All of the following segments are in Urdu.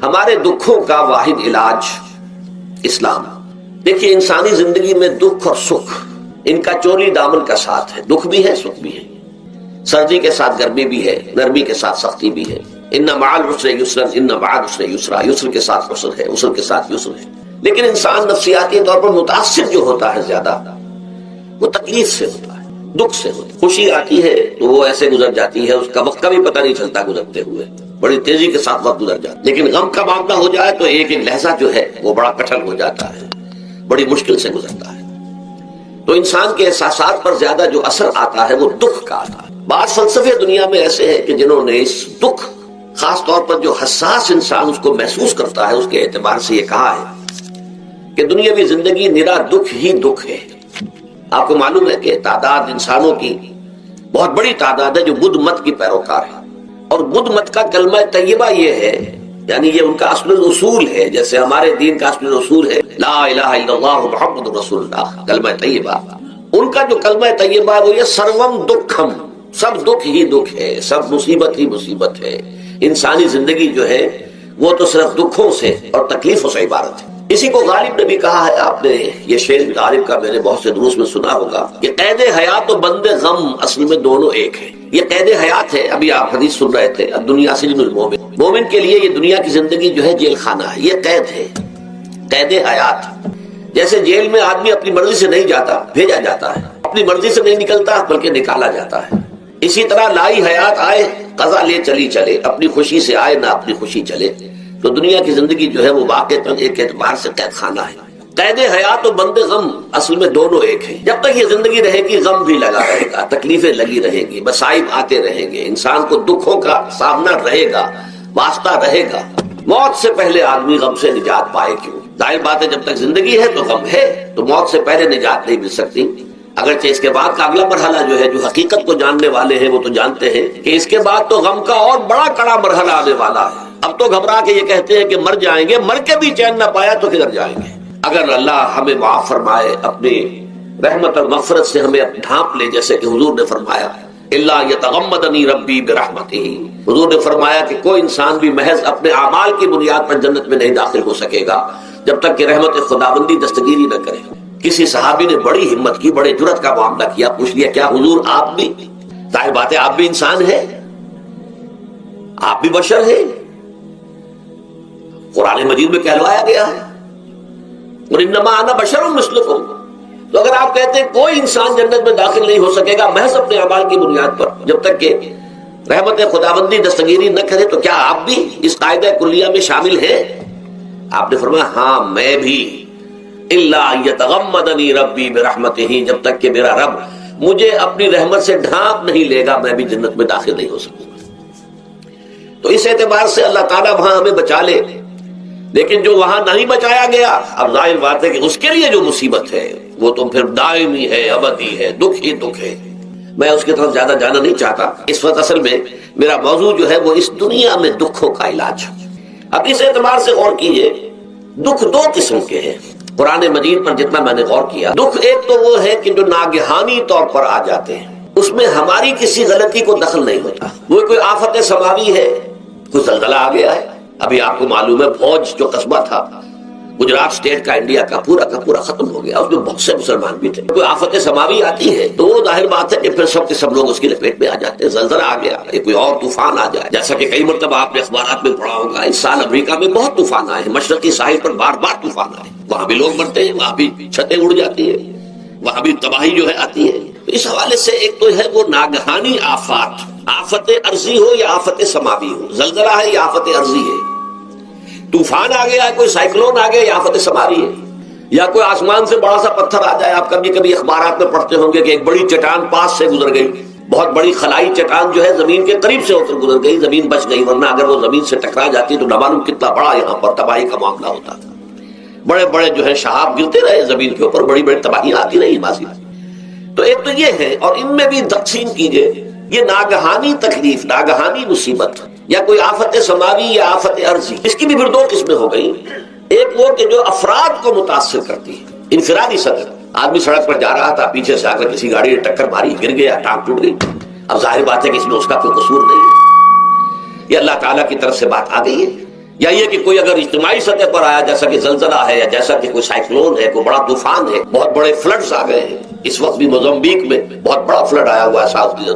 ہمارے دکھوں کا واحد علاج اسلام۔ دیکھیے انسانی زندگی میں دکھ اور سکھ ان کا چولی دامن کا ساتھ ہے، دکھ بھی ہے سکھ بھی ہے، سردی کے ساتھ گرمی بھی ہے، نرمی کے ساتھ سختی بھی ہے۔ ان مع العسر یسرا، ان مع العسر یسرا، یسر کے ساتھ عسر ہے، عسر کے ساتھ یسر ہے۔ لیکن انسان نفسیاتی طور پر متاثر جو ہوتا ہے زیادہ، وہ تکلیف سے ہوتا ہے، دکھ سے ہوتا ہے۔ خوشی آتی ہے تو وہ ایسے گزر جاتی ہے، اس کا وقت کا بھی پتہ نہیں چلتا گزرتے ہوئے، بڑی تیزی کے ساتھ وقت گزر جاتا ہے۔ لیکن غم کا معاملہ ہو جائے تو ایک ایک لحظہ جو ہے وہ بڑا کٹھن ہو جاتا ہے، بڑی مشکل سے گزرتا ہے۔ تو انسان کے احساسات پر زیادہ جو اثر آتا ہے وہ دکھ کا آتا ہے۔ بعض فلسفے دنیا میں ایسے ہیں کہ جنہوں نے اس دکھ، خاص طور پر جو حساس انسان اس کو محسوس کرتا ہے، اس کے اعتبار سے یہ کہا ہے کہ دنیاوی زندگی نرا دکھ ہی دکھ ہے۔ آپ کو معلوم ہے کہ تعداد انسانوں کی بہت بڑی تعداد ہے جو بدھ مت کی پیروکار ہے، اور بدھ مت کا کلمہ طیبہ یہ ہے، یعنی یہ ان کا اصل الاصول ہے، جیسے ہمارے دین کا اصل الاصول ہے لا الہ الا اللہ محمد رسول اللہ، کلمہ طیبہ۔ ان کا جو کلمہ طیبہ ہے وہ یہ سروم دکھم، سب دکھ ہی دکھ ہے، سب مصیبت ہی مصیبت ہے۔ انسانی زندگی جو ہے وہ تو صرف دکھوں سے اور تکلیفوں سے عبارت ہے۔ اسی کو غالب نے بھی کہا ہے، آپ نے یہ شعر غالب کا میں نے بہت سے دروس میں سنا ہوگا کہ قید حیات و بند غم اصل میں دونوں ایک ہے۔ یہ قید حیات ہے، ابھی آپ حدیث سن رہے تھے، دنیا سجن المومن، مومن کے لیے یہ دنیا کی زندگی جو ہے جیل خانہ ہے، یہ قید ہے، قید حیات۔ جیسے جیل میں آدمی اپنی مرضی سے نہیں جاتا، بھیجا جاتا ہے، اپنی مرضی سے نہیں نکلتا بلکہ نکالا جاتا ہے، اسی طرح لائی حیات آئے قضا لے چلی چلے، اپنی خوشی سے آئے نہ اپنی خوشی چلے۔ تو دنیا کی زندگی جو ہے وہ واقعتاً ایک اعتبار سے قید خانہ ہے۔ قید حیات و بند غم اصل میں دونوں ایک ہیں۔ جب تک یہ زندگی رہے گی غم بھی لگا رہے گا، تکلیفیں لگی رہیں گی، مصائب آتے رہیں گے، انسان کو دکھوں کا سامنا رہے گا، واسطہ رہے گا۔ موت سے پہلے آدمی غم سے نجات پائے کیوں؟ ظاہر بات ہے جب تک زندگی ہے تو غم ہے، تو موت سے پہلے نجات نہیں مل سکتی۔ اگرچہ اس کے بعد کا اگلا مرحلہ جو ہے، جو حقیقت کو جاننے والے ہیں وہ تو جانتے ہیں کہ اس کے بعد تو غم کا اور بڑا کڑا مرحلہ آنے والا ہے۔ اب تو گھبرا کے یہ کہتے ہیں کہ مر جائیں گے، مر کے بھی چین نہ پایا تو کدھر جائیں گے؟ اگر اللہ ہمیں معاف فرمائے، اپنی رحمت اور مغفرت سے ہمیں ڈھانپ لے، جیسے کہ حضور نے فرمایا الا یتغمدنی ربی برحمتہ، حضور نے فرمایا کہ کوئی انسان بھی محض اپنے اعمال کی بنیاد پر جنت میں نہیں داخل ہو سکے گا جب تک کہ رحمت خداوندی دستگیری نہ کرے۔ کسی صحابی نے بڑی ہمت کی، بڑے جرأت کا معاملہ کیا، پوچھ لیا کیا حضور آپ بھی؟ ظاہر بات ہے آپ بھی انسان ہیں، آپ بھی بشر ہیں، قرآن مجید میں کہلوایا گیا ہے وَإِنَّمَا أَنَا بَشَرٌ مِثْلُكُمْ۔ تو اگر آپ کہتے ہیں کوئی انسان جنت میں داخل نہیں ہو سکے گا محض اپنے اعمال کی بنیاد پر جب تک کہ رحمت خداوندی دستگیری نہ کرے، تو کیا آپ بھی اس قاعدہ کلیہ میں شامل ہیں؟ آپ نے فرمایا ہاں میں بھی، الا یتغمدنی ربی برحمتہ، جب تک کہ میرا رب مجھے اپنی رحمت سے ڈھانپ نہیں لے گا میں بھی جنت میں داخل نہیں ہو سکوں گا۔ تو اس اعتبار سے اللہ تعالیٰ وہاں ہمیں بچا لے، لیکن جو وہاں نہیں بچایا گیا، اب ظاہر بات ہے کہ اس کے لیے جو مصیبت ہے وہ تو پھر دائمی ہے، ابدی ہے، دکھ ہی دکھ ہے۔ میں اس کی طرف زیادہ جانا نہیں چاہتا، اس وقت اصل میں میرا موضوع جو ہے وہ اس دنیا میں دکھوں کا علاج۔ اب اس اعتبار سے غور کیجئے، دکھ دو قسم کے ہیں قرآن مجید پر جتنا میں نے غور کیا۔ دکھ ایک تو وہ ہے کہ جو ناگہانی طور پر آ جاتے ہیں، اس میں ہماری کسی غلطی کو دخل نہیں ہوتا، وہ کوئی آفت سماوی ہے، کوئی زلزلہ آ گیا ہے، ابھی آپ کو معلوم ہے بھوج جو قصبہ تھا گجرات سٹیٹ کا انڈیا کا پورا ختم ہو گیا، اس میں بہت سے مسلمان بھی تھے۔ کوئی آفت سماوی آتی ہے تو وہ ظاہر بات ہے کہ پھر سب کے سب لوگ اس کی لپیٹ میں آ جاتے ہیں۔ زلزلہ آ گیا، کوئی اور طوفان آ جائے، جیسا کہ کئی مرتبہ آپ نے اخبارات میں پڑھا ہوگا، اس سال امریکہ میں بہت طوفان آئے ہیں، مشرقی ساحل پر بار بار طوفان آئے، وہاں بھی لوگ مرتے ہیں، وہاں بھی چھتیں اڑ جاتی ہیں، وہاں بھی تباہی جو ہے آتی ہے۔ اس حوالے سے ایک تو ہے وہ ناگہانی آفات، آفت عرضی ہو یا آفت سماوی ہو، زلزلہ ہے یا آفت عرضی ہے، طوفان آ گیا ہے، کوئی سائیکلون آ گیا یا آفت سماوی ہے، یا کوئی آسمان سے بڑا سا پتھر آ جائے۔ آپ کبھی کبھی اخبارات میں پڑھتے ہوں گے کہ ایک بڑی چٹان پاس سے گزر گئی، بہت بڑی خلائی چٹان جو ہے زمین کے قریب سے ہو کر گزر گئی، زمین بچ گئی، ورنہ اگر وہ زمین سے ٹکرا جاتی تو نہ معلوم کتنا بڑا یہاں پر تباہی کا معاملہ ہوتا تھا۔ بڑے بڑے جو ہے شہاب گرتے رہے زمین کے اوپر، بڑی بڑی تباہیاں آتی رہی ماضی میں۔ تو ایک تو یہ ہے، اور ان میں بھی تقسیم کیجئے، یہ ناگہانی تکلیف، ناگہانی مصیبت، یا کوئی آفت سماوی یا آفت عرضی، اس کی بھی پھر دو قسمیں ہو گئی۔ ایک وہ کہ جو افراد کو متاثر کرتی ہے، انفرادی سطح، آدمی سڑک پر جا رہا تھا، پیچھے سے آ کر کسی گاڑی نے ٹکر ماری، گر گیا، ٹانگ ٹوٹ گئی، اب ظاہر بات ہے کہ اس میں اس کا کوئی قصور نہیں ہے، یہ اللہ تعالیٰ کی طرف سے بات آ گئی ہے۔ یا یہ کہ کوئی اگر اجتماعی سطح پر آیا جیسا کہ زلزلہ ہے یا جیسا کہ کوئی سائیکلون ہے, کوئی بڑا طوفان ہے, بہت بڑے فلڈز آ گئے ہیں. اس وقت بھی موزمبیق میں بہت بڑا فلڈ آیا ہوا ہے,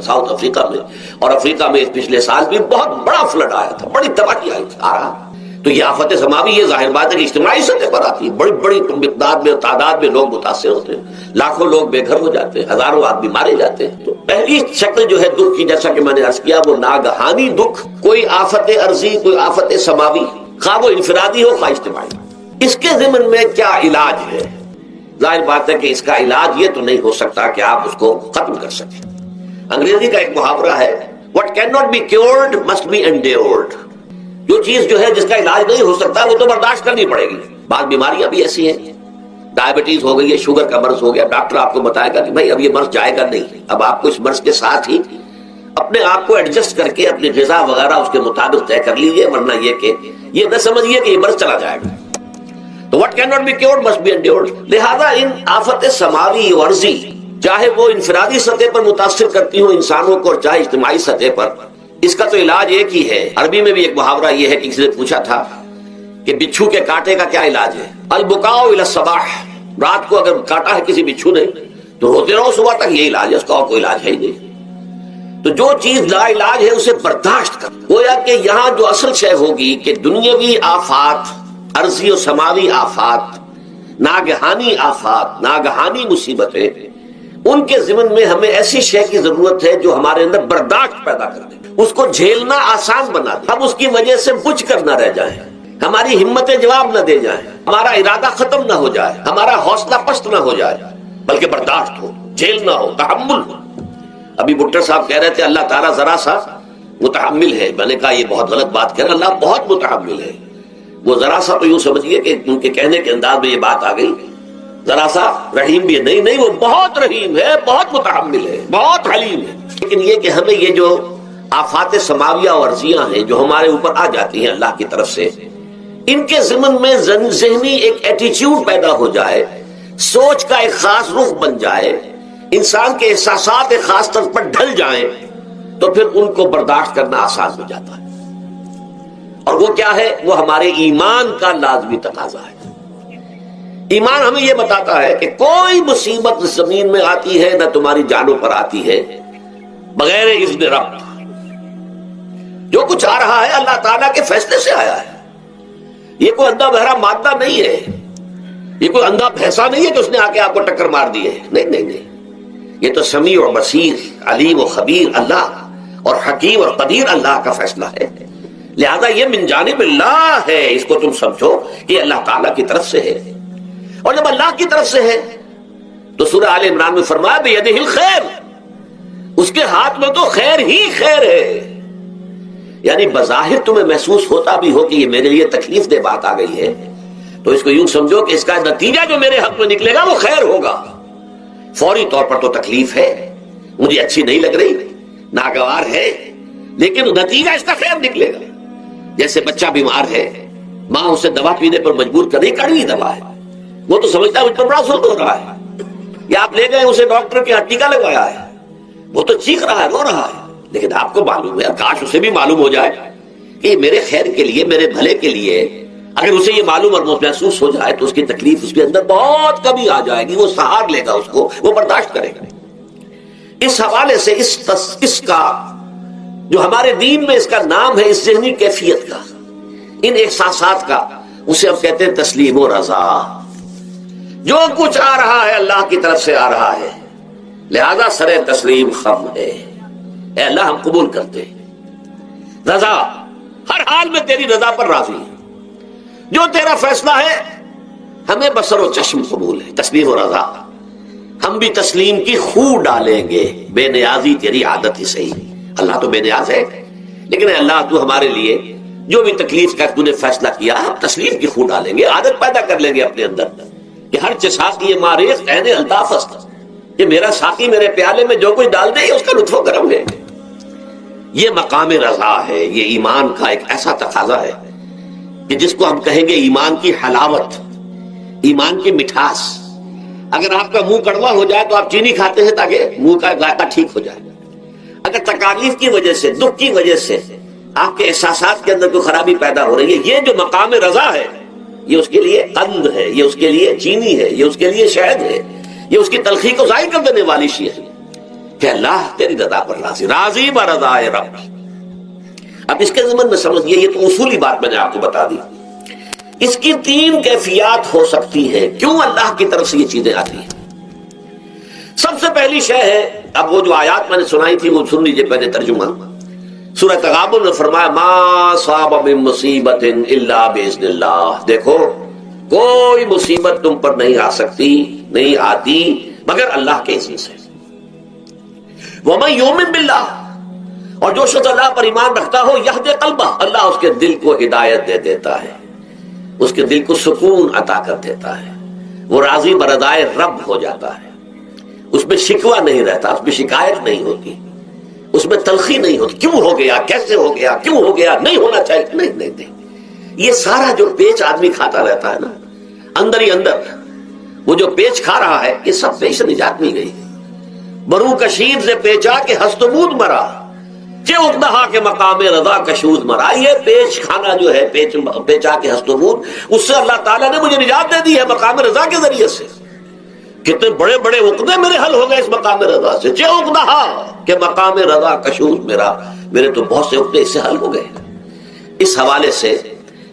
ساؤتھ افریقہ میں, اور افریقہ میں پچھلے سال بھی بہت بڑا فلڈ آیا تھا, بڑی تباہی آئی تھی, آ رہا. تو یہ آفت سماوی یہ ظاہر بات ہے کہ اجتماعی سطح پر آتی ہے, بڑی بڑی مقدار میں تعداد میں لوگ متاثر ہوتے ہیں, لاکھوں لوگ بے گھر ہو جاتے ہیں, ہزاروں آدمی مارے جاتے ہیں. تو پہلی شکل جو ہے دکھ کی, جیسا کہ میں نے عرض کیا, وہ ناگہانی دکھ, کوئی آفت عرضی, کوئی آفت سماوی, خواہ وہ انفرادی ہو خواہ اجتماعی. اس کے ضمن میں کیا علاج ہے؟ ظاہر بات ہے کہ اس کا علاج یہ تو نہیں ہو سکتا کہ آپ اس کو ختم کر سکیں. انگریزی کا ایک محاورہ ہے, what cannot be cured must be endured. جو چیز جو ہے جس کا علاج نہیں ہو سکتا وہ تو برداشت کرنی پڑے گی. بعض بیماریاں بھی ایسی ہیں, ڈائبٹیز ہو گئی ہے, شوگر کا مرض ہو گیا, ڈاکٹر آپ کو بتائے گا کہ بھائی اب یہ مرض جائے گا نہیں, اب آپ کو اس مرض کے ساتھ ہی اپنے آپ کو ایڈجسٹ کر کے اپنی غذا وغیرہ اس کے مطابق طے کر لیجیے, ورنہ یہ کہ یہ نہ سمجھیے کہ یہ مرض چلا جائے گا. تو what cannot be cured must be endured. لہذا ان آفت سماوی ورزی, چاہے وہ انفرادی سطح پر متاثر کرتی ہوں انسانوں کو اور چاہے اجتماعی سطح پر, اس کا تو علاج ایک ہی ہے. عربی میں بھی ایک محاورہ یہ ہے کہ کسی نے پوچھا تھا کہ بچھو کے کاٹے کا کیا علاج ہے؟ البکاء الی الصباح, رات کو اگر کاٹا ہے کسی بچھو نے تو روتے رہو صبح تک, یہ علاج ہے, اس کا اور کوئی علاج ہے ہی نہیں. تو جو چیز لا علاج ہے اسے برداشت کر. گویا کہ یہاں جو اصل شے ہوگی کہ دنیاوی آفات, عرضی و سماوی آفات, ناگہانی آفات, ناگہانی مصیبتیں, ان کے ضمن میں ہمیں ایسی شے کی ضرورت ہے جو ہمارے اندر برداشت پیدا کر دے, اس کو جھیلنا آسان بنا دے, ہم اس کی وجہ سے بجھ کر نہ رہ جائیں, ہماری ہمتیں جواب نہ دے جائیں, ہمارا ارادہ ختم نہ ہو جائے, ہمارا حوصلہ پست نہ ہو جائے, بلکہ برداشت ہو, جھیلنا ہو, تحمل ہو. ابھی بھٹر صاحب کہہ رہے تھے اللہ تعالیٰ ذرا سا متحمل ہے. میں نے کہا یہ بہت غلط بات کہہ رہے, اللہ بہت متحمل ہے. وہ ذرا سا تو یوں سمجھیے کہ ان کے کہنے کے انداز میں یہ بات آ گئی, ذرا سا رحیم بھی ہے. نہیں نہیں, وہ بہت رحیم ہے, بہت متحمل ہے, بہت حلیم ہے. لیکن یہ کہ ہمیں یہ جو آفات سماویہ اور عرضیاں ہیں جو ہمارے اوپر آ جاتی ہیں اللہ کی طرف سے, ان کے ضمن میں ذہنی ایک ایٹیچیوڈ پیدا ہو جائے, سوچ کا ایک خاص رخ بن جائے, انسان کے احساسات ایک خاص طرف پر ڈھل جائیں, تو پھر ان کو برداشت کرنا آسان ہو جاتا ہے. اور وہ کیا ہے؟ وہ ہمارے ایمان کا لازمی تقاضا ہے. ایمان ہمیں یہ بتاتا ہے کہ کوئی مصیبت زمین میں آتی ہے نہ تمہاری جانوں پر آتی ہے بغیر اذن رب. جو کچھ آ رہا ہے اللہ تعالیٰ کے فیصلے سے آیا ہے. یہ کوئی اندھا بہرا مادہ نہیں ہے, یہ کوئی اندھا بھینسا نہیں ہے کہ اس نے آ کے آپ کو ٹکر مار دی ہے. نہیں نہیں نہیں, یہ تو سمیع و بصیر, علیم و خبیر اللہ اور حکیم اور قدیر اللہ کا فیصلہ ہے. لہذا یہ من جانب اللہ ہے, اس کو تم سمجھو کہ اللہ تعالیٰ کی طرف سے ہے. اور جب اللہ کی طرف سے ہے تو سورہ آل عمران میں فرمایا بیدہ الخیر, اس کے ہاتھ میں تو خیر ہی خیر ہے. یعنی بظاہر تمہیں محسوس ہوتا بھی ہو کہ یہ میرے لیے تکلیف دہ بات آ گئی ہے, تو اس کو یوں سمجھو کہ اس کا نتیجہ جو میرے حق میں نکلے گا وہ خیر ہوگا. فوری طور پر تو تکلیف ہے, مجھے اچھی نہیں لگ رہی, ناگوار ہے, لیکن نتیجہ اس کا خیر نکلے گا. جیسے بچہ بیمار ہے, ماں اسے دوا پینے پر مجبور کر رہی, کڑوی دوا ہے, وہ تو سمجھتا ہے مجھ پر بڑا سود ہو رہا ہے. یا آپ لے گئے اسے ڈاکٹر کے یہاں ٹیکا لگوایا ہے, وہ تو چیخ رہا ہے, رو رہا ہے, لیکن آپ کو معلوم ہے, کاش اسے بھی معلوم ہو جائے کہ میرے خیر کے لیے, میرے بھلے کے لیے. اگر اسے یہ معلوم اور محسوس ہو جائے تو اس کی تکلیف اس کے اندر بہت کمی آ جائے گی, وہ سہار لے گا اس کو, وہ برداشت کرے گا. اس حوالے سے اس کا جو ہمارے دین میں اس کا نام ہے, اس ذہنی کیفیت کا, ان احساسات کا, اسے ہم کہتے ہیں تسلیم و رضا. جو کچھ آ رہا ہے اللہ کی طرف سے آ رہا ہے, لہذا سر تسلیم خم ہے. اے اللہ ہم قبول کرتے ہیں, رضا, ہر حال میں تیری رضا پر راضی ہے. جو تیرا فیصلہ ہے ہمیں بصر و چشم قبول ہے. تسلیم و رضا, ہم بھی تسلیم کی خو ڈالیں گے. بے نیازی تیری عادت ہی صحیح, اللہ تو بے نیاز ہے, لیکن اے اللہ تو ہمارے لیے جو بھی تکلیف کا تو نے فیصلہ کیا, ہم تسلیم کی خو ڈالیں گے. عادت پیدا کر لیں گے اپنے اندر کہ ہر چساقی ماریخ عین الطاف است, کہ میرا ساقی میرے پیالے میں جو کچھ ڈال دے اس کا لطف و کرم ہے. یہ مقام رضا ہے. یہ ایمان کا ایک ایسا تقاضا ہے کہ جس کو ہم کہیں گے ایمان کی حلاوت, ایمان کی مٹھاس. اگر آپ کا منہ کڑوا ہو جائے تو آپ چینی کھاتے ہیں تاکہ منہ کا ذائقہ ٹھیک ہو جائے. اگر تکالیف کی وجہ سے, دکھ کی وجہ سے آپ کے احساسات کے اندر کوئی خرابی پیدا ہو رہی ہے، یہ جو مقام رضا ہے یہ اس کے لیے قند ہے، یہ اس کے لیے چینی ہے، یہ اس کے لیے شہد ہے، یہ اس کی تلخی کو ظاہر کر دینے والی شیء ہے کہ اللہ تیری رضا پر راضی، راضی برضا رب۔ اب اس کے ضمن میں سمجھئے، یہ تو اصولی بات میں نے آپ کو بتا دی، اس کی 3 کیفیات ہو سکتی ہے کیوں اللہ کی طرف سے یہ چیزیں آتی ہیں۔ سب سے پہلی شے ہے، اب وہ جو آیات میں نے سنائی تھی وہ سن لیجیے پہلے ترجمہ۔ سورہ تغابن میں فرمایا ما صاب من مصیبت الا باذن اللہ، دیکھو کوئی مصیبت تم پر نہیں آ سکتی، نہیں آتی مگر اللہ کے اذن سے۔ ومن یؤمن باللہ، اور جو شخص اللہ پر ایمان رکھتا ہو یہدی قلبہ، اللہ اس کے دل کو ہدایت دے دیتا ہے، اس کے دل کو سکون عطا کر دیتا ہے، وہ راضی برضائے رب ہو جاتا ہے، اس میں شکوہ نہیں رہتا، اس میں شکایت نہیں ہوتی، اس میں تلخی نہیں ہوتی، کیوں ہو گیا، کیسے ہو گیا، کیوں ہو گیا، نہیں ہونا چاہیے، نہیں۔ یہ سارا جو پیچ آدمی کھاتا رہتا ہے نا اندر ہی اندر، وہ جو پیچ کھا رہا ہے یہ سب پیچ سے نجات مل گئی۔ برو کشید سے پیچا کے ہستمود مرا، چے اقدہا کے مقام رضا کشود مرا۔ یہ پیچ کھانا جو ہے، پیچا کے ہستمود، اس سے اللہ تعالیٰ نے مجھے نجات دے دی ہے مقام رضا کے ذریعے سے۔ کتنے بڑے بڑے عقدے میرے حل ہو گئے اس مقام رضا سے، چے عقدہا کہ مقام رضا کشود میرا، میرے تو بہت سے عقدے اس سے حل ہو گئے۔ اس حوالے سے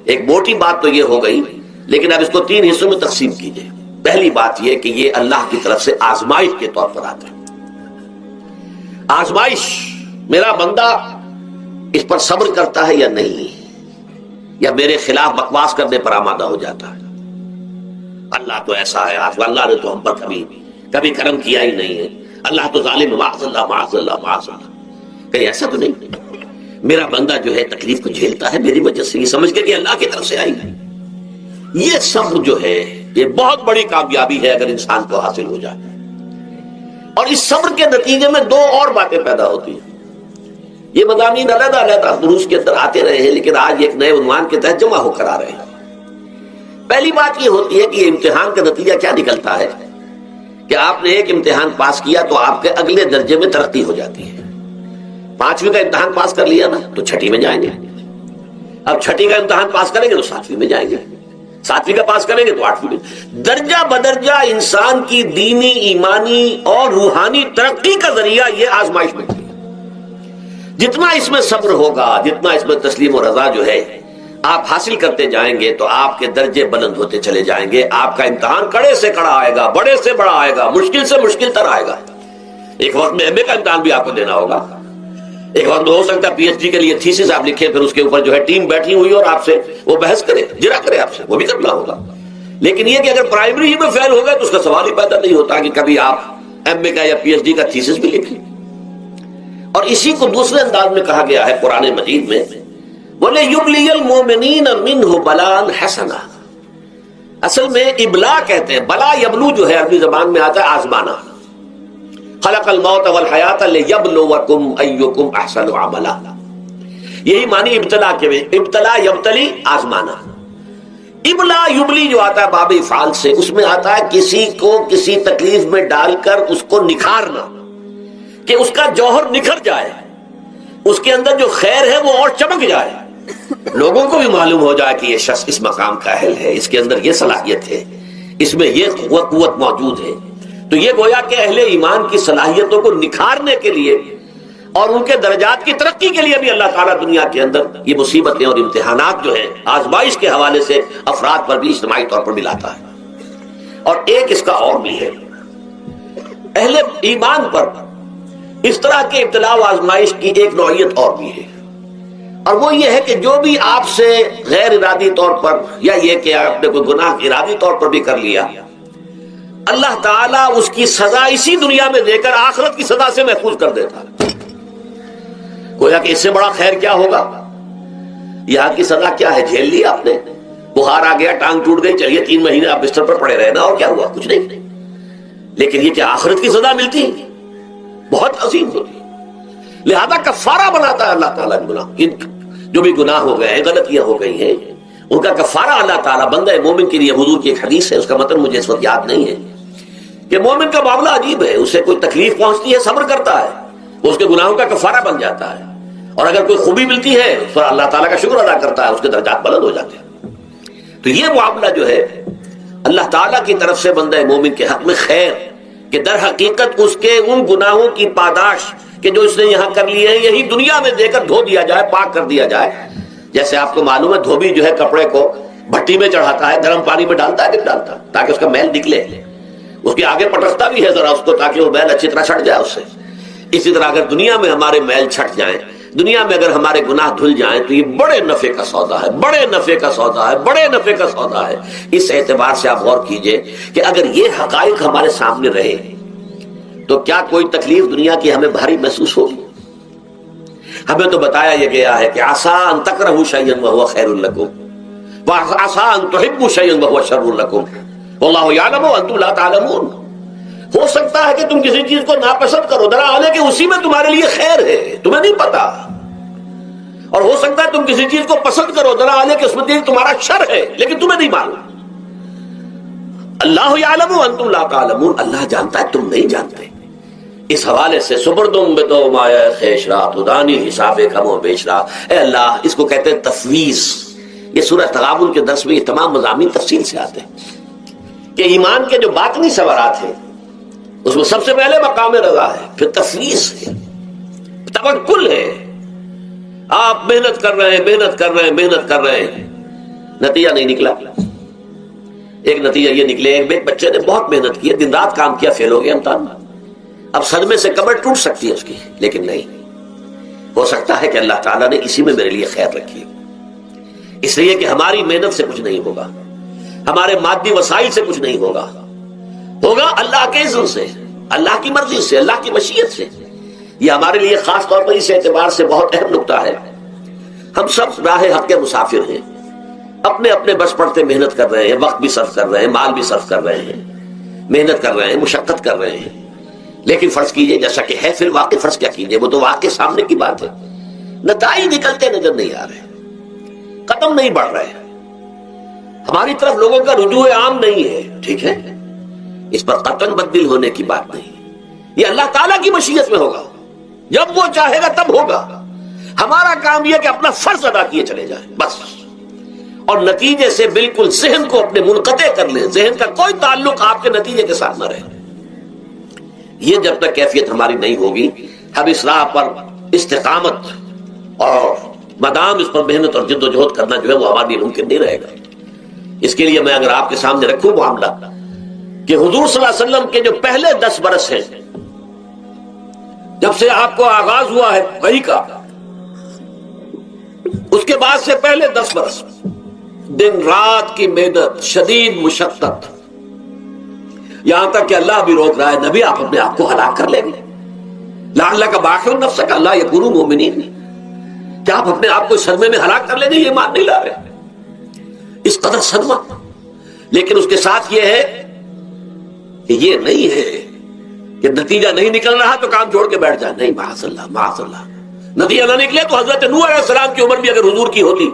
ایک موٹی بات تو یہ ہو گئی، لیکن اب اس کو 3 حصوں میں تقسیم کیجئے۔ پہلی بات یہ کہ یہ اللہ کی طرف سے آزمائش کے طور پر آتا ہے۔ آزمائش، میرا بندہ اس پر صبر کرتا ہے یا نہیں، یا میرے خلاف بکواس کرنے پر آمادہ ہو جاتا ہے۔ اللہ تو ایسا ہے، اللہ نے تو ہم پر کبھی کرم کیا ہی نہیں ہے، اللہ تو ظالم، معاذ اللہ معاذ اللہ معاذ اللہ۔ کہیں ایسا تو نہیں، میرا بندہ جو ہے تکلیف کو جھیلتا ہے میری وجہ سے، یہ سمجھ کے کہ اللہ کی طرف سے آئی ہے۔ یہ سب جو ہے یہ بہت بڑی کامیابی ہے اگر انسان کو حاصل ہو جائے۔ اور اس صبر کے نتیجے میں 2 اور باتیں پیدا ہوتی ہیں۔ یہ مضامین علیحدہ علیحدہ دروس کے اندر آتے رہے ہیں، لیکن آج ایک نئے عنوان کے تحت جمع ہو کر آ رہے ہیں۔ پہلی بات یہ ہوتی ہے کہ یہ امتحان کا نتیجہ کیا نکلتا ہے کہ آپ نے ایک امتحان پاس کیا تو آپ کے اگلے درجے میں ترقی ہو جاتی ہے۔ 5ویں کا امتحان پاس کر لیا نا تو 6ٹھی میں جائیں گے، اب 6ٹھی کا امتحان پاس کریں گے تو 7ویں میں جائیں گے، 7ویں کا پاس کریں گے تو 8ویں میں۔ درجہ بدرجہ انسان کی دینی، ایمانی اور روحانی ترقی کا ذریعہ یہ آزمائش بنتی ہے۔ جتنا اس میں صبر ہوگا، جتنا اس میں تسلیم و رضا جو ہے آپ حاصل کرتے جائیں گے تو آپ کے درجے بلند ہوتے چلے جائیں گے۔ آپ کا امتحان کڑے سے کڑا آئے گا، بڑے سے بڑا آئے گا، مشکل سے مشکل تر آئے گا۔ ایک وقت میں MA کا امتحان بھی آپ کو دینا ہوگا، ایک وقت ہو سکتا ہے PhD کے لیے تھیسس آپ لکھیں، پھر اس کے اوپر جو ہے ٹیم بیٹھی ہوئی اور آپ سے وہ بحث کرے، جرا کرے آپ سے، وہ بھی کرنا ہوگا۔ لیکن یہ کہ اگر پرائمری ہی میں فیل ہو گئے تو اس کا سوال ہی پیدا نہیں ہوتا کہ کبھی آپ MA کا یا PhD کا تھیسس بھی لکھیں۔ اور اسی کو دوسرے انداز میں کہا گیا ہے قرآن مجید میں، بولے یبلی المؤمنین منہ بلاء حسنا۔ اصل میں ابلا کہتے ہیں، بلا یبلو جو ہے عربی زبان میں آتا ہے آزمانا۔ خلق الموت والحیات لیبلوکم ایکم احسن عملا، یہی معنی ابتلا کے میں، ابتلا یبتلی آزمانا۔ ابلا یبلی جو آتا ہے باب افعال سے، اس میں آتا ہے کسی کو کسی تکلیف میں ڈال کر اس کو نکھارنا، کہ اس کا جوہر نکھر جائے، اس کے اندر جو خیر ہے وہ اور چمک جائے، لوگوں کو بھی معلوم ہو جائے کہ یہ شخص اس مقام کا اہل ہے، اس کے اندر یہ صلاحیت ہے، اس میں یہ قوت موجود ہے۔ تو یہ گویا کہ اہل ایمان کی صلاحیتوں کو نکھارنے کے لیے اور ان کے درجات کی ترقی کے لیے بھی اللہ تعالیٰ دنیا کے اندر یہ مصیبتیں اور امتحانات جو ہیں آزمائش کے حوالے سے افراد پر بھی اجتماعی طور پر بھی لاتا ہے۔ اور ایک اس کا اور بھی ہے، اہل ایمان پر اس طرح کے ابتلاء و آزمائش کی ایک نوعیت اور بھی ہے، اور وہ یہ ہے کہ جو بھی آپ سے غیر ارادی طور پر یا یہ کہ آپ نے کوئی گناہ ارادی طور پر بھی کر لیا، اللہ تعالیٰ اس کی سزا اسی دنیا میں دے کر آخرت کی سزا سے محفوظ کر دیتا ہے۔ گویا کہ اس سے بڑا خیر کیا ہوگا؟ یہاں کی سزا کیا ہے؟ جھیل لی آپ نے، بخار آ گیا، ٹانگ ٹوٹ گئی، چلیے 3 مہینے آپ بستر پر پڑے رہے نا، اور کیا ہوا؟ کچھ نہیں۔ لیکن یہ کہ آخرت کی سزا ملتی بہت عظیم ہوتی، لہذا کفارہ بناتا ہے اللہ تعالیٰ گناہ، جو بھی گناہ ہو گئے ہیں، غلطیاں ہو گئی ہیں، ان کا کفارہ اللہ تعالیٰ بندہ مومن کے لیے، حضور کی ایک حدیث ہے، اس کا متن مجھے اس وقت یاد نہیں ہے، کہ مومن کا معاملہ عجیب ہے، اسے کوئی تکلیف پہنچتی ہے صبر کرتا ہے، وہ اس کے گناہوں کا کفارہ بن جاتا ہے، اور اگر کوئی خوبی ملتی ہے تو اللہ تعالیٰ کا شکر ادا کرتا ہے، اس کے درجات بلند ہو جاتے ہیں۔ تو یہ معاملہ جو ہے اللہ تعالیٰ کی طرف سے بندہ مومن کے حق میں خیر کہ در حقیقت اس کے ان گناہوں کی پاداش کہ جو اس نے یہاں کر لیے ہیں یہی دنیا میں دے کر دھو دیا جائے، پاک کر دیا جائے۔ جیسے آپ کو معلوم ہے دھوبی جو ہے کپڑے کو بھٹی میں چڑھاتا ہے، گرم پانی میں ڈالتا ہے کہ ڈالتا تاکہ اس کا میل نکلے، اس کے آگے پٹکتا بھی ہے ذرا اس کو تاکہ وہ میل اچھی طرح چھٹ جائے اس سے۔ اسی طرح اگر دنیا میں ہمارے میل چھٹ جائیں، دنیا میں اگر ہمارے گناہ دھل جائیں تو یہ بڑے نفع کا سودا ہے، بڑے نفع کا سودا ہے، بڑے نفع کا سودا ہے۔ اس اعتبار سے آپ غور کیجئے کہ اگر یہ حقائق ہمارے سامنے رہے تو کیا کوئی تکلیف دنیا کی ہمیں بھاری محسوس ہوگی؟ ہمیں تو بتایا یہ گیا ہے کہ عسیٰ ان تکرہوا شیئا وہو خیر لکم وعسیٰ ان تحبوا شیئا وہو شر لکم واللہ یعلم وانتم لا تعلمون۔ ہو سکتا ہے کہ تم کسی چیز کو ناپسند کرو، درا حال ہے کہ اسی میں تمہارے لیے خیر ہے، تمہیں نہیں پتا، اور ہو سکتا ہے تم کسی چیز کو پسند کرو، درا حال ہے کہ اس میں تمہارا شر ہے لیکن تمہیں نہیں معلوم۔ اللہ یعلم وانتم لا تعلمون، اللہ جانتا ہے تم نہیں جانتے۔ اس حوالے سے سبردم بتو مایا خیشرا تدانی حساب کم و بیشرا، اے اللہ، اس کو کہتے ہیں تفویض۔ یہ سورہ تغابن کے درس میں یہ تمام مضامین تفصیل سے آتے ہیں کہ ایمان کے جو باطنی ثمرات ہیں اس میں سب سے پہلے مقام رضا ہے، پھر تفویض ہے، توکل ہے۔ آپ محنت کر رہے ہیں، محنت کر رہے ہیں، محنت کر رہے ہیں، نتیجہ نہیں نکلا۔ ایک نتیجہ یہ نکلے ایک بچے نے بہت محنت کی، دن رات کام کیا، فیل ہو گیا امتحان، اب صدمے سے کمر ٹوٹ سکتی ہے اس کی، لیکن نہیں، ہو سکتا ہے کہ اللہ تعالیٰ نے اسی میں میرے لیے خیر رکھی ہے۔ اس لیے کہ ہماری محنت سے کچھ نہیں ہوگا، ہمارے مادی وسائل سے کچھ نہیں ہوگا، ہوگا اللہ کے اذن سے، اللہ کی مرضی سے، اللہ کی مشیت سے۔ یہ ہمارے لیے خاص طور پر اس اعتبار سے بہت اہم نقطہ ہے۔ ہم سب راہ حق کے مسافر ہیں، اپنے اپنے بس پڑتے محنت کر رہے ہیں، وقت بھی صرف کر رہے ہیں، مال بھی صرف کر رہے ہیں، محنت کر رہے ہیں، مشقت کر رہے ہیں، لیکن فرض کیجئے جیسا کہ ہے پھر واقع، فرض کیا کیجئے، وہ تو واقع سامنے کی بات ہے، نتائج نکلتے نظر نہیں آ رہے، قدم نہیں بڑھ رہے، ہماری طرف لوگوں کا رجوع عام نہیں ہے، ٹھیک ہے، اس پر قطعاً بدل ہونے کی بات نہیں، یہ اللہ تعالیٰ کی مشیت میں ہوگا، جب وہ چاہے گا تب ہوگا۔ ہمارا کام یہ کہ اپنا فرض ادا کیے چلے جائیں بس، اور نتیجے سے بالکل ذہن کو اپنے منقطع کر لیں، ذہن کا کوئی تعلق آپ کے نتیجے کے ساتھ نہ رہے۔ یہ جب تک کیفیت ہماری نہیں ہوگی، ہم اس راہ پر استقامت اور مدام اس پر محنت اور جد و جہد کرنا جو ہے وہ ہمارے لیے ممکن نہیں رہے گا۔ اس کے لیے میں اگر آپ کے سامنے رکھوں معاملہ کہ حضور صلی اللہ علیہ وسلم کے جو پہلے 10 برس ہیں، جب سے آپ کو آغاز ہوا ہے وحی کا، اس کے بعد سے پہلے 10 برس دن رات کی محنت، شدید مشقت، یہاں تک کہ اللہ بھی روک رہا ہے، نبی آپ اپنے آپ کو ہلاک کر لیں گے، لعلک باخع نفسک الا یکونوا مؤمنین، کیا آپ اپنے آپ کو اس صدمے میں ہلاک کر لیں گے؟ یہ ایمان نہیں لا رہے، اس قدر صدمہ۔ لیکن اس کے ساتھ یہ ہے کہ یہ نہیں ہے کہ نتیجہ نہیں نکل رہا تو کام چھوڑ کے بیٹھ جائے، نہیں، معاذ اللہ، معاذ اللہ، نتیجہ نہ نکلے تو حضرت نوح علیہ السلام کی عمر بھی اگر حضور کی ہوتی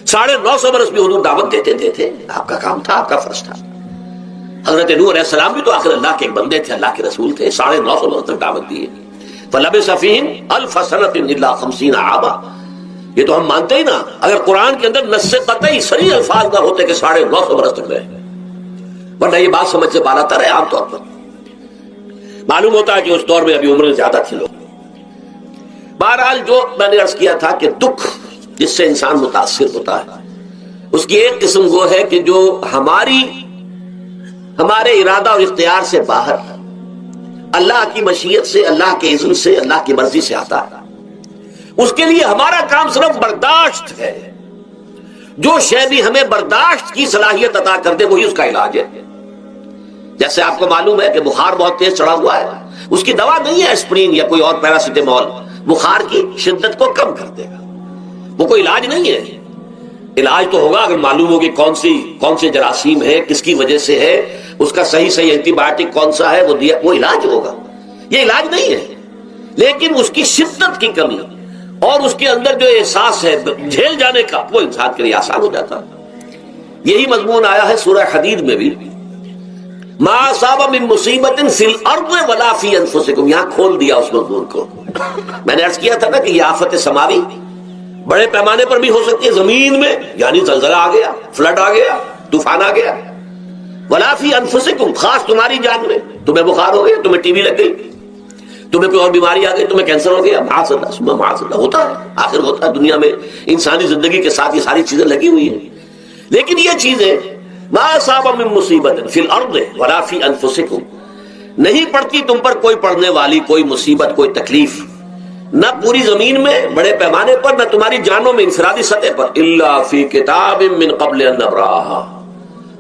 950 برس بھی حضور دعوت دیتے تھے، آپ کا کام تھا، آپ کا فرض تھا۔ حضرت نوح علیہ السلام بھی تو آخر اللہ کے ایک بندے تھے، اللہ کے رسول تھے، 950 برس تک دعوت دی۔ فلبث فیہم 1000 سنۃ الا 50 عاما، یہ تو ہم مانتے ہی نا، اگر قرآن کے اندر نص قطعی صریح الفاظ نہ ہوتے کہ 950 برس تک رہے، ورنہ یہ بات سمجھ سے بالا تر ہے۔ عام طور پر معلوم ہوتا ہے کہ اس دور میں ابھی عمر زیادہ تھی لوگ۔ بہرحال جو میں نے عرض کیا تھا کہ دکھ جس سے انسان متاثر ہوتا ہے، اس کی ایک قسم وہ ہے کہ جو ہمارے ارادہ اور اختیار سے باہر، اللہ کی مشیت سے، اللہ کے اذن سے، اللہ کی مرضی سے آتا ہے، اس کے لیے ہمارا کام صرف برداشت ہے۔ جو شے بھی ہمیں برداشت کی صلاحیت عطا کر دے وہی اس کا علاج ہے۔ جیسے آپ کو معلوم ہے کہ بخار بہت تیز چڑھا ہوا ہے، اس کی دوا نہیں ہے اسپرین یا کوئی اور پیراسیٹامول، بخار کی شدت کو کم کر دے گا، وہ کوئی علاج نہیں ہے۔ علاج تو ہوگا اگر معلوم ہو کہ کون سے جراثیم ہے، کس کی وجہ سے ہے، اس کا صحیح اینٹی بایوٹک کون سا ہے، وہ علاج ہوگا۔ یہ علاج نہیں ہے، لیکن اس کی شدت کی کمی اور اس کے اندر جو احساس ہے جھیل جانے کا، وہ انسان کے لیے آسان ہو جاتا ہے۔ یہی مضمون آیا ہے سورہ حدید میں بھی، ما اصاب من مصیبت فی الارض ولا فی انفسکم، یہاں کھول دیا اس مضمون کو. میں نے عرض کیا تھا نا کہ یہ آفت سماوی بڑے پیمانے پر بھی ہو سکتی ہے زمین میں، یعنی زلزلہ آ گیا، فلڈ آ گیا، طوفان آ گیا. ولا فی انفسکم، خاص تمہاری جان میں، تمہیں بخار ہو گیا، تمہیں ٹی وی لگ گئی، تمہیں کوئی اور بیماری آ گئی، تمہیں کینسر ہو گیا، معاذ اللہ ہوتا ہے، آخر ہوتا ہے. دنیا میں انسانی زندگی کے ساتھ یہ ساری چیزیں لگی ہوئی ہیں. لیکن یہ چیزیں ما اصاب من مصیبت فی الارض ولا فی انفسکم، نہیں پڑتی تم پر کوئی پڑنے والی کوئی مصیبت، کوئی تکلیف، نہ پوری زمین میں بڑے پیمانے پر، نہ تمہاری جانوں میں انفرادی سطح پر، الا فی کتاب من قبل ان نبراها،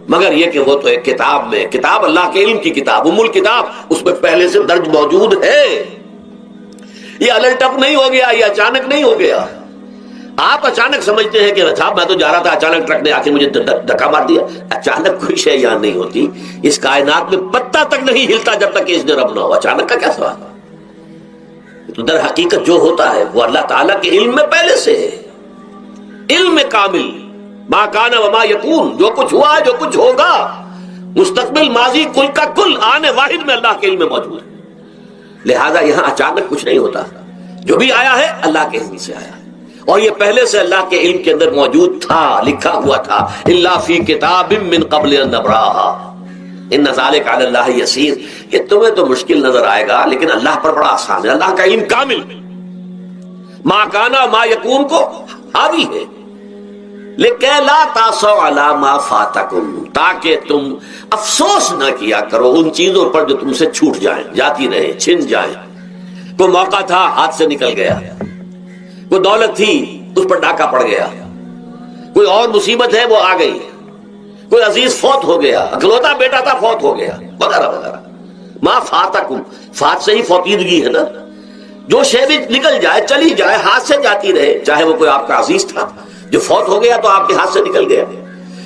مگر یہ کہ وہ تو ایک کتاب میں، کتاب اللہ کے علم کی کتاب، ام الکتاب، اس میں پہلے سے درج موجود ہے. یہ الٹ اپ نہیں ہو گیا، یہ اچانک نہیں ہو گیا. آپ اچانک سمجھتے ہیں کہ صاحب میں تو جا رہا تھا، اچانک ٹرک نے آ کے مجھے دھکا مار دیا. اچانک کوئی شے یہاں نہیں ہوتی، اس کائنات میں پتہ تک نہیں ہلتا جب تک کہ اس نے رب نہ ہو. اچانک کا کیا سوال؟ تو در حقیقت جو ہوتا ہے وہ اللہ تعالیٰ کے علم میں پہلے سے ہے، علم کامل، ما کان وما یکون، جو کچھ ہوا ہے، جو کچھ ہوگا، مستقبل، ماضی، کل کا کل آنے واحد میں اللہ کے علم میں موجود ہے. لہذا یہاں اچانک کچھ نہیں ہوتا، جو بھی آیا ہے اللہ کے علم سے آیا ہے، اور یہ پہلے سے اللہ کے علم کے اندر موجود تھا، لکھا ہوا تھا. الا فی کتاب من قبل ان نبراها ان ذلک علی اللہ یسیر. یہ تمہیں تو مشکل نظر آئے گا لیکن اللہ پر بڑا آسان ہے. اللہ کا علم کامل ما کانا ما یکون کو حاوی ہے. لیکن لا تاسوا علی ما فاتکم، تاکہ تم افسوس نہ کیا کرو ان چیزوں پر جو تم سے چھوٹ جائیں، جاتی رہے، چھن جائیں. کوئی موقع تھا ہاتھ سے نکل گیا، کوئی دولت تھی اس پر ڈاکہ پڑ گیا، کوئی اور مصیبت ہے وہ آ گئی، کوئی عزیز فوت ہو گیا، اکلوتا بیٹا تھا فوت ہو گیا، وغیرہ وغیرہ. ما فاتکم، فات سے ہی فوتیدگی ہے نا. جو شے بھی نکل جائے، چلی جائے، ہاتھ سے جاتی رہے، چاہے وہ کوئی آپ کا عزیز تھا جو فوت ہو گیا تو آپ کے ہاتھ سے نکل گیا،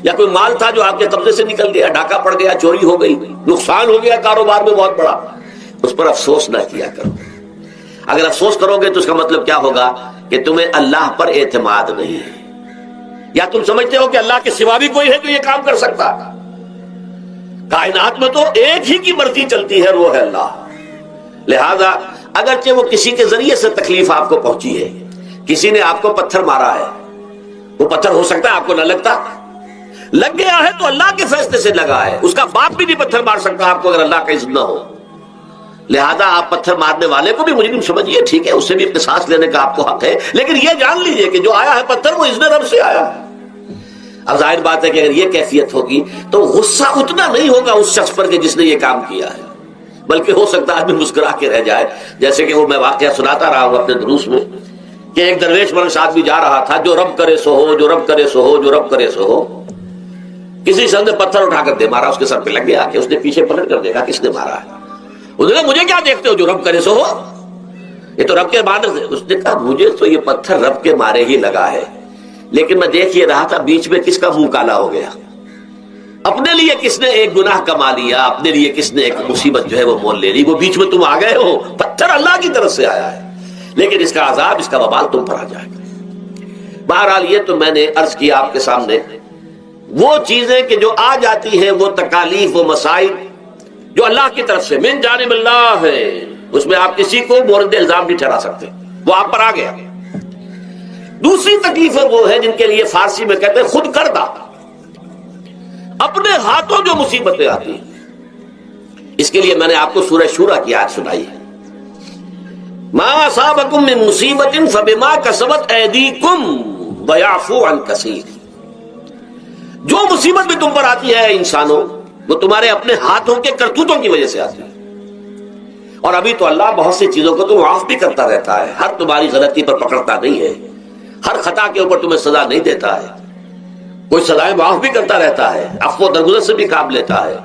یا کوئی مال تھا جو آپ کے قبضے سے نکل گیا، ڈاکہ پڑ گیا، چوری ہو گئی، نقصان ہو گیا کاروبار میں بہت بڑا، اس پر افسوس نہ کیا کرو. اگر افسوس کرو گے تو اس کا مطلب کیا ہوگا کہ تمہیں اللہ پر اعتماد نہیں ہے، یا تم سمجھتے ہو کہ اللہ کے سوا بھی کوئی ہے جو یہ کام کر سکتا. کائنات میں تو ایک ہی کی مرضی چلتی ہے، وہ ہے اللہ. لہذا اگرچہ وہ کسی کے ذریعے سے تکلیف آپ کو پہنچی ہے، کسی نے آپ کو پتھر مارا ہے، وہ پتھر ہو سکتا ہے آپ کو نہ لگتا، لگ گیا ہے تو اللہ کے فیصلے سے لگا ہے. اس کا باپ بھی نہیں پتھر مار سکتا آپ کو اگر اللہ کا اذن نہ ہو. لہذا آپ پتھر مارنے والے کو بھی مجرم سمجھیے، ٹھیک ہے، اس سے بھی قصاص لینے کا آپ کو حق ہے، لیکن یہ جان لیجئے کہ جو آیا ہے پتھر وہ اذن رب سے آیا ہے. اب ظاہر بات ہے کہ اگر یہ کیفیت ہوگی تو غصہ اتنا نہیں ہوگا اس شخص پر کہ جس نے یہ کام کیا ہے، بلکہ ہو سکتا ہے آدمی مسکرا کے رہ جائے. جیسے کہ وہ میں واقعہ سناتا رہا ہوں اپنے دروس میں کہ ایک درویش مرش آدمی جا رہا تھا، جو رب کرے سو ہو، جو رب کرے سو ہو، جو رب کرے سو ہو. کسی شخص نے پتھر اٹھا کر دے مارا، اس کے سر پہ لگ گیا کہ اس نے پیچھے پلٹ کر دیکھا کس نے مارا ہے. اس نے کہا مجھے کیا دیکھتے ہو، جو رب کرے سو ہو، یہ تو رب کے مارے سے. اس نے کہا مجھے تو یہ پتھر رب کے مارے ہی لگا ہے، لیکن میں دیکھ یہ رہا تھا بیچ میں کس کا منہ کالا ہو گیا، اپنے لیے کس نے ایک گناہ کما لیا، اپنے لیے کس نے ایک مصیبت جو ہے وہ مول لے لی. وہ بیچ میں تم آ گئے ہو، پتھر اللہ کی طرف سے آیا ہے، لیکن اس کا عذاب، اس کا وبال تم پر آ جائے گا. بہرحال یہ تو میں نے عرض کیا آپ کے سامنے، وہ چیزیں کہ جو آ جاتی ہیں، وہ تکالیف، وہ مسائل جو اللہ کی طرف سے من جانب اللہ ہے، اس میں آپ کسی کو مورد الزام نہیں ٹھہرا سکتے، وہ آپ پر آ گیا. دوسری تکلیفیں وہ ہیں جن کے لیے فارسی میں کہتے ہیں خود کردہ، اپنے ہاتھوں جو مصیبتیں آتی ہیں. اس کے لیے میں نے آپ کو سورہ شورى کی آیت سنائی ہے، ما اصابکم من مصیبت فبما کسبت ایدیکم ویعفو عن کثیر. جو مصیبت بھی تم پر آتی ہے انسانوں، وہ تمہارے اپنے ہاتھوں کے کرتوتوں کی وجہ سے آتی ہے. اور ابھی تو اللہ بہت سی چیزوں کو تو معاف بھی کرتا رہتا ہے، ہر تمہاری غلطی پر پکڑتا نہیں ہے، ہر خطا کے اوپر تمہیں سزا نہیں دیتا ہے، کوئی سزائیں معاف بھی کرتا رہتا ہے، عفو درگزر سے بھی کام لیتا ہے،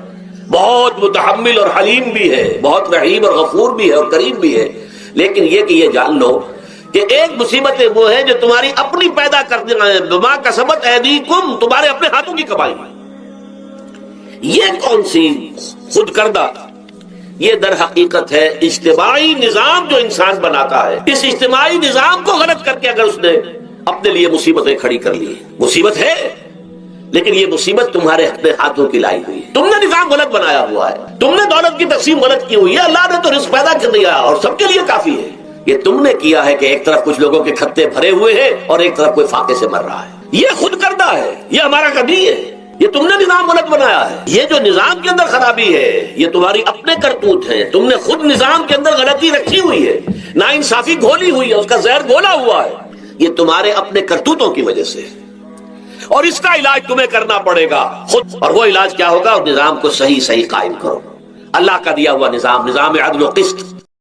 بہت متحمل اور حلیم بھی ہے، بہت رحیم اور غفور بھی ہے اور کریم بھی ہے. لیکن یہ کہ یہ جان لو کہ ایک مصیبتیں وہ ہیں جو تمہاری اپنی پیدا کرتے ہیں، بما کسبت ایدیکم، تمہارے اپنے ہاتھوں کی کمائی. یہ کون سی خود کردہ؟ یہ در حقیقت ہے اجتماعی نظام جو انسان بناتا ہے. اس اجتماعی نظام کو غلط کر کے اگر اس نے اپنے لیے مصیبتیں کھڑی کر لی، مصیبت ہے لیکن یہ مصیبت تمہارے اپنے ہاتھوں کی لائی ہوئی ہے، تم نے نظام غلط بنایا ہوا ہے، تم نے دولت کی تقسیم غلط کی ہوئی ہے، اللہ نے تو رزق پیدا کر دیا اور سب کے لیے کافی ہے، یہ تم نے کیا ہے کہ ایک طرف کچھ لوگوں کے کھتے بھرے ہوئے ہیں اور ایک طرف کوئی فاقے سے مر رہا ہے، یہ خود کردہ ہے، یہ ہمارا کبھی ہے، یہ تم نے نظام غلط بنایا ہے، یہ جو نظام کے اندر خرابی ہے یہ تمہاری اپنے کرتوت ہیں، تم نے خود نظام کے اندر غلطی رکھی ہوئی ہے، ناانصافی گھولی ہوئی ہے، اس کا زہر گھولا ہوا ہے، یہ تمہارے اپنے کرتوتوں کی وجہ سے، اور اس کا علاج تمہیں کرنا پڑے گا خود، اور وہ علاج کیا ہوگا؟ نظام کو صحیح قائم کرو، اللہ کا دیا ہوا نظام عدل و قسط،